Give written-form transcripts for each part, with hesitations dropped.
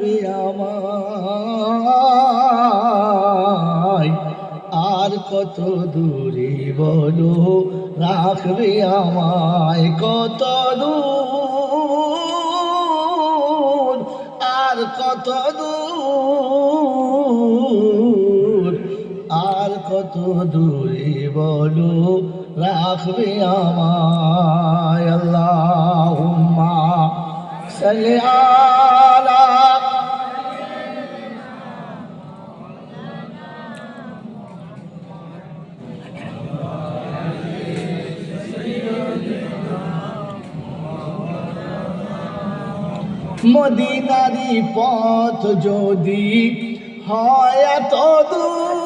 রাখবে আমায়, আর কত দূরে বলো রাখবে আমায়, কত দূর আর কত দূর, আর কত দূরে বলো রাখবে আমায়। আল্লাহুম্মা সাল্লি আলা মদিনারি পথ যদি হয় এত দূর,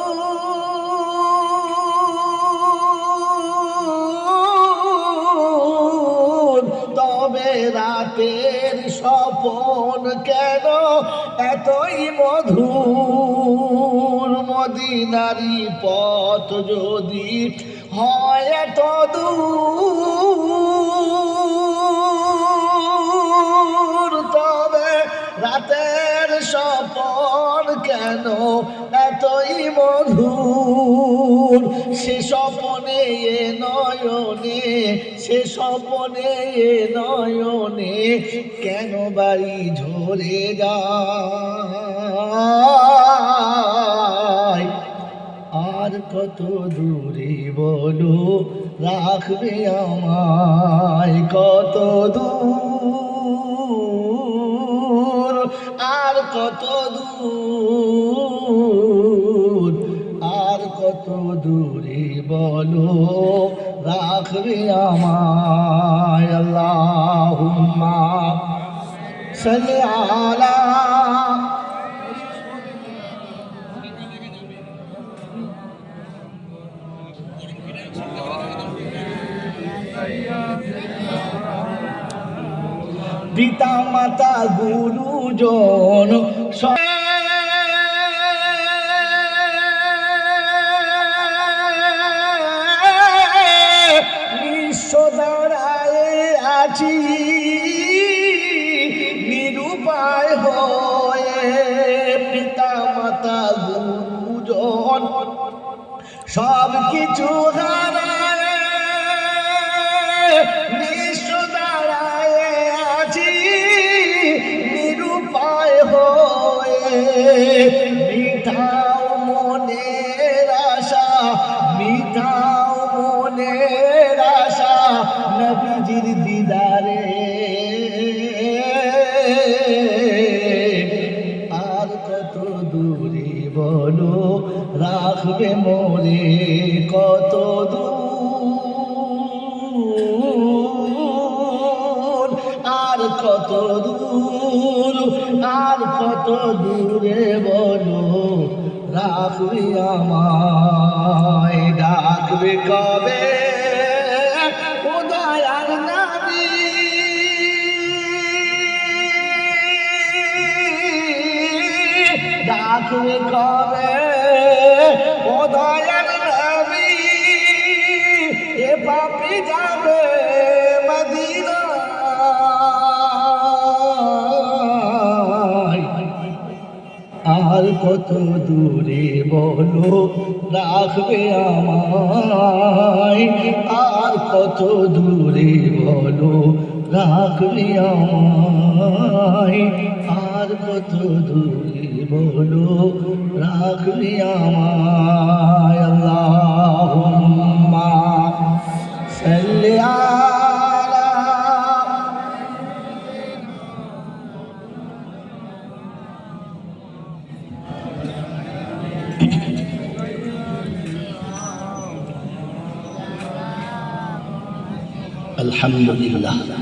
তবে রাতের স্বপন কেন এতই মধুর। মদিনারি পথ যদি হয় এত দূর, তবে রাতের স্বপন কেন এতই মধুর। সে স্বপনে এ নয়নে, সে স্বপনে এ নয়নে কেন বাড়ি ঝরে যায়, আর কত দূরে বলো রাখবে আমায়, কত দূর আর কত দূর, আর কত দূরে বলো রাখবে আমায়। আল্লাহুম্মা সাল্লি আলা পিতা মাতা গুরুজন বিশ্ব দাঁড়ায় আছি নিরুপায় হয়ে। পিতা মাতা গুরুজন সব কিছু হারায়, বিশ্ব দাঁড়ায় আছি নিরুপায় হয়ে। মিঠাও মনের আশা, মিঠাও মনের আশা নবীজির দিদারে, আর কত দূরে বলো রাখবে মোরে, কত দূর আর কত দূর, আর কত দূরে বলো রাখবে আমায়। ডাকবে কবে উদয়ার নবী, ডাকবে কবে উদয়ার নবী, এ পাপী যাবে মদিনা, আর কত দূরে বলো রাখবে আমায়, আর কত দূরে বলো রাখবে আমায়, আর কত দূরে বলো রাখবে আমায়। আল্লাহুম্মা সাল্লি আলা আলহামদুলিল্লাহ।